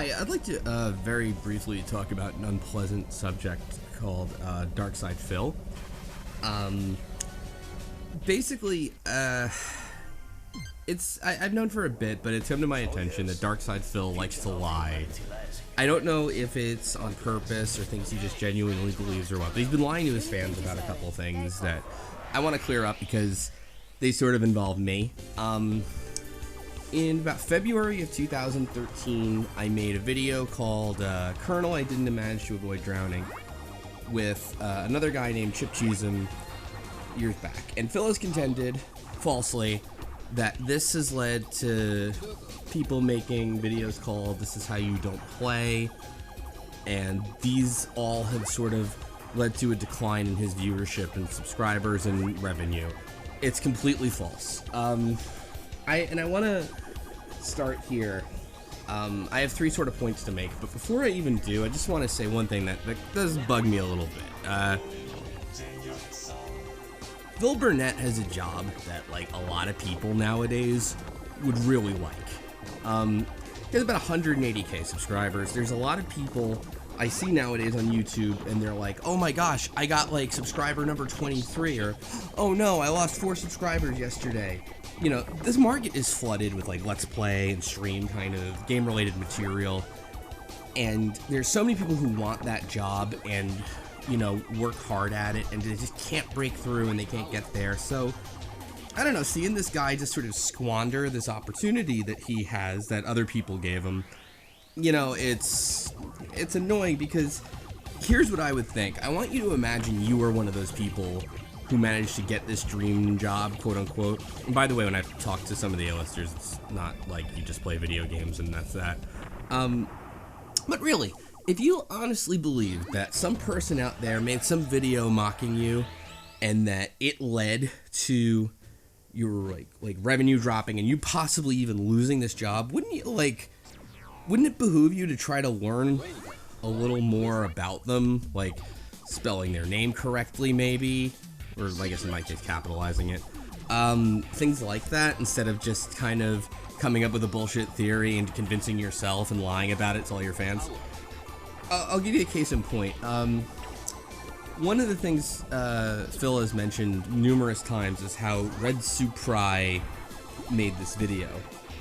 Hi, I'd like to very briefly talk about an unpleasant subject called Dark Side Phil. Basically, I've known for a bit, but it's come to my attention that Dark Side Phil likes to lie. I don't know if it's on purpose or things he just genuinely believes or what, but he's been lying to his fans about a couple of things that I want to clear up because they sort of involve me. In about February of 2013, I made a video called Colonel I Didn't Manage to Avoid Drowning with another guy named Chip Cheesem years back. And Phil has contended, falsely, that this has led to people making videos called This Is How You Don't Play, and these all have sort of led to a decline in his viewership and subscribers and revenue. It's completely false. I want to start here. I have three sort of points to make, but before I even do, I just want to say one thing that does bug me a little bit. Phil Burnett has a job that, like, a lot of people nowadays would really like. He has about 180k subscribers. There's a lot of people I see nowadays on YouTube, and they're like, oh my gosh, I got, like, subscriber number 23, or, oh no, I lost 4 subscribers yesterday. You know, this market is flooded with, like, Let's Play and stream kind of game-related material, and there's so many people who want that job and, you know, work hard at it, and they just can't break through and they can't get there. So, I don't know, seeing this guy just sort of squander this opportunity that he has that other people gave him, you know, it's annoying because here's what I would think. I want you to imagine you were one of those people who managed to get this dream job, quote unquote. And by the way, when I talk to some of the A-listers, it's not like you just play video games and that's that. But really, if you honestly believe that some person out there made some video mocking you and that it led to your like revenue dropping and you possibly even losing this job, wouldn't it behoove you to try to learn a little more about them, like spelling their name correctly maybe, or I guess in my case capitalizing it, things like that, instead of just kind of coming up with a bullshit theory and convincing yourself and lying about it to all your fans? I'll give you a case in point. One of the things Phil has mentioned numerous times is how Red Supri made this video.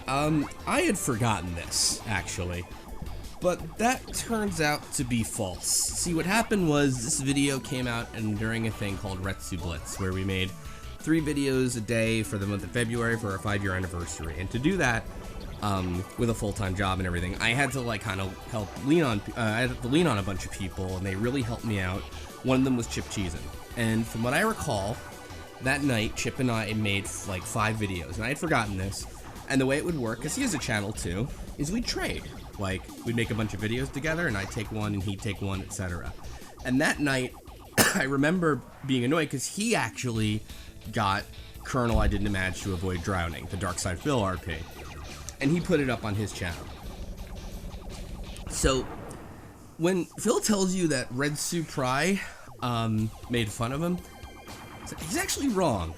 I had forgotten this, actually, but that turns out to be false. See, what happened was this video came out and during a thing called Retsu Blitz, where we made 3 videos a day for the month of February for our 5-year anniversary. And to do that, with a full-time job and everything, I had to like kind of I had to lean on a bunch of people, and they really helped me out. One of them was Chip Cheesem. And from what I recall, that night, Chip and I made like 5 videos, and I had forgotten this. And the way it would work, because he has a channel too, is we'd trade. Like, we'd make a bunch of videos together, and I'd take one, and he'd take one, etc. And that night, I remember being annoyed, because he actually got Colonel I Didn't Manage to Avoid Drowning, the Dark Side Phil RP. And he put it up on his channel. So, when Phil tells you that Red Supri made fun of him, he's actually wrong.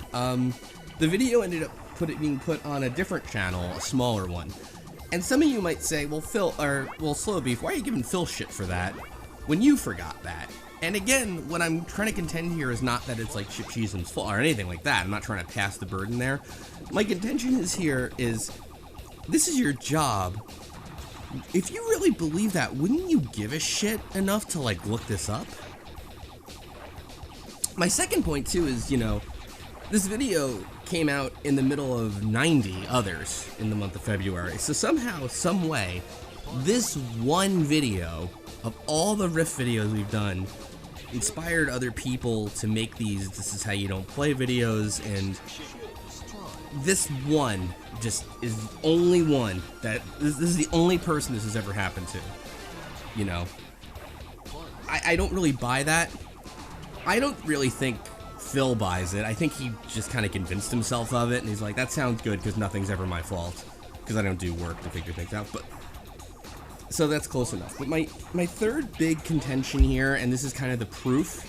The video ended up being put on a different channel, a smaller one. And some of you might say, well, Slowbeef, why are you giving Phil shit for that when you forgot that? And again, what I'm trying to contend here is not that it's like Chip Cheesem's fault or anything like that. I'm not trying to pass the burden there. My contention is this is your job. If you really believe that, wouldn't you give a shit enough to, like, look this up? My second point, too, is, you know, this video came out in the middle of 90 others in the month of February. So somehow, some way, this one video of all the riff videos we've done inspired other people to make these This Is How You Don't Play videos, and this one just is the only one that this is the only person this has ever happened to. You know, I don't really buy that. I don't really think Phil buys it. I think he just kind of convinced himself of it, and he's like, that sounds good because nothing's ever my fault, because I don't do work to figure things out. But so that's close enough. But my third big contention here, and this is kind of the proof,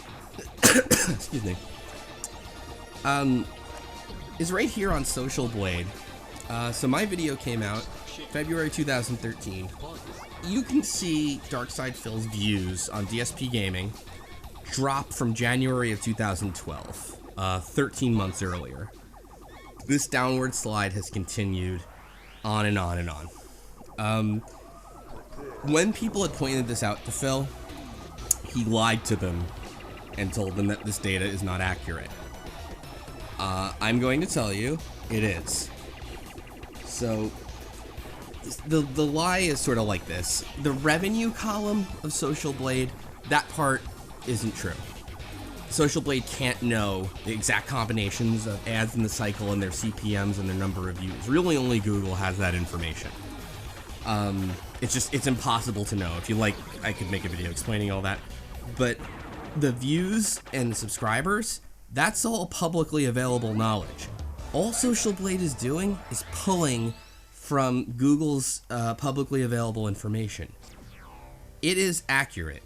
excuse me, is right here on Social Blade. So my video came out February 2013, you can see Darkside Phil's views on DSP Gaming drop from January of 2012, 13 months earlier. This downward slide has continued on and on and on. When people had pointed this out to Phil, he lied to them and told them that this data is not accurate. I'm going to tell you, it is. So, the lie is sort of like this. The revenue column of Social Blade, that part isn't true. Social Blade can't know the exact combinations of ads in the cycle and their CPMs and their number of views. Really, only Google has that information. It's impossible to know. If you like, I could make a video explaining all that. But the views and the subscribers, that's all publicly available knowledge. All Social Blade is doing is pulling from Google's publicly available information. It is accurate.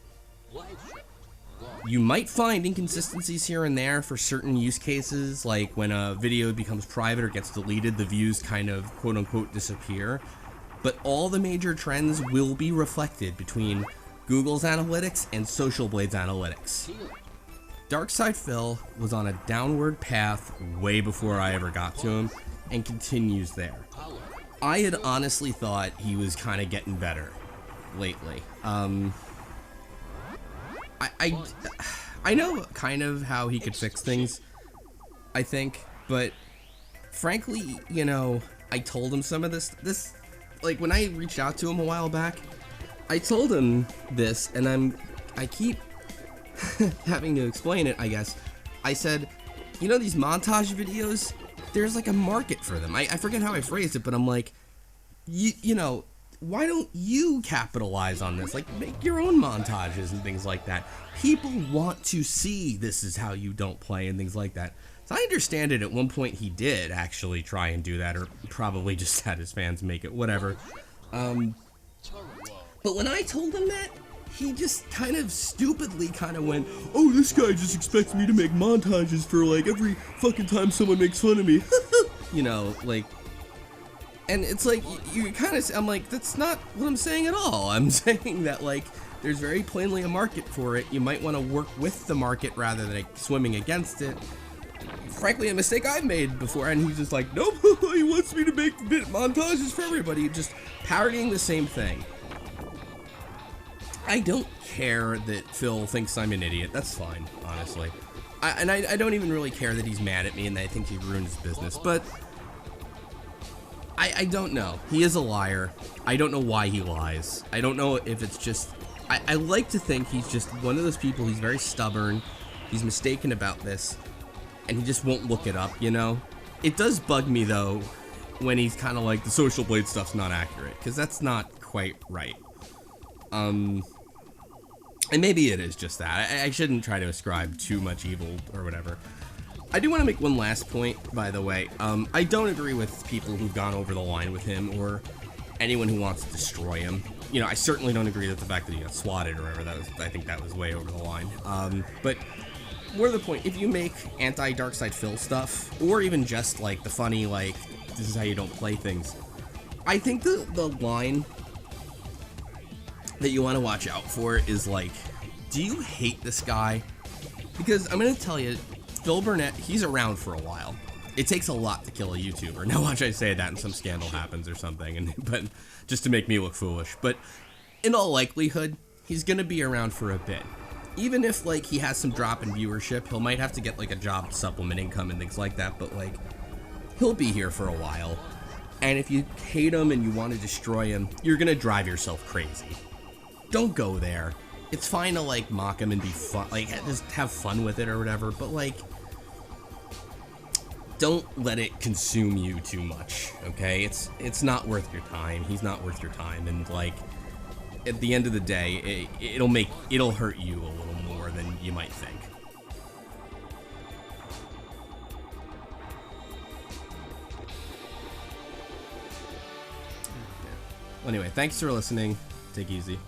You might find inconsistencies here and there for certain use cases, like when a video becomes private or gets deleted, the views kind of quote-unquote disappear. But all the major trends will be reflected between Google's analytics and Social Blade's analytics. Darkside Phil was on a downward path way before I ever got to him, and continues there. I had honestly thought he was kind of getting better lately. I know kind of how he could fix things, I think, but frankly, you know, I told him some of this, like when I reached out to him a while back, I told him this, and I keep having to explain it, I guess. I said, you know, these montage videos, there's like a market for them. I forget how I phrased it, but I'm like, you know, why don't you capitalize on this? Like, make your own montages and things like that. People want to see this is how you don't play and things like that. So I understand it. At one point he did actually try and do that, or probably just had his fans make it, whatever. But when I told him that, he just kind of stupidly kind of went, oh, this guy just expects me to make montages for, like, every fucking time someone makes fun of me. You know, like, and it's like, you kind of, I'm like, that's not what I'm saying at all. I'm saying that, like, there's very plainly a market for it. You might want to work with the market rather than like, swimming against it. Frankly, a mistake I've made before, and he's just like, nope, he wants me to make montages for everybody, just parodying the same thing. I don't care that Phil thinks I'm an idiot. That's fine, honestly. I don't even really care that he's mad at me and that I think he ruined his business, but I don't know. He is a liar. I don't know why he lies. I don't know if it's just... I like to think he's just one of those people, he's very stubborn, he's mistaken about this, and he just won't look it up, you know? It does bug me, though, when he's kind of like, the Social Blade stuff's not accurate, because that's not quite right. And maybe it is just that. I shouldn't try to ascribe too much evil or whatever. I do want to make one last point, by the way. I don't agree with people who've gone over the line with him or anyone who wants to destroy him. You know, I certainly don't agree with the fact that he got swatted or whatever. I think that was way over the line. But more to the point, if you make anti-Darkside Phil stuff, or even just like the funny, like, this is how you don't play things, I think the line that you want to watch out for is like, do you hate this guy? Because I'm going to tell you, Phil Burnett, he's around for a while. It takes a lot to kill a YouTuber. Now watch I say that and some scandal happens or something, but just to make me look foolish. But in all likelihood, he's going to be around for a bit. Even if like he has some drop in viewership, he might have to get like a job to supplement income and things like that, but like he'll be here for a while. And if you hate him and you want to destroy him, you're going to drive yourself crazy. Don't go there. It's fine to like mock him and be fun, like just have fun with it or whatever, but like don't let it consume you too much, okay? It's not worth your time. He's not worth your time, and like at the end of the day, it'll hurt you a little more than you might think. Anyway, thanks for listening. Take it easy.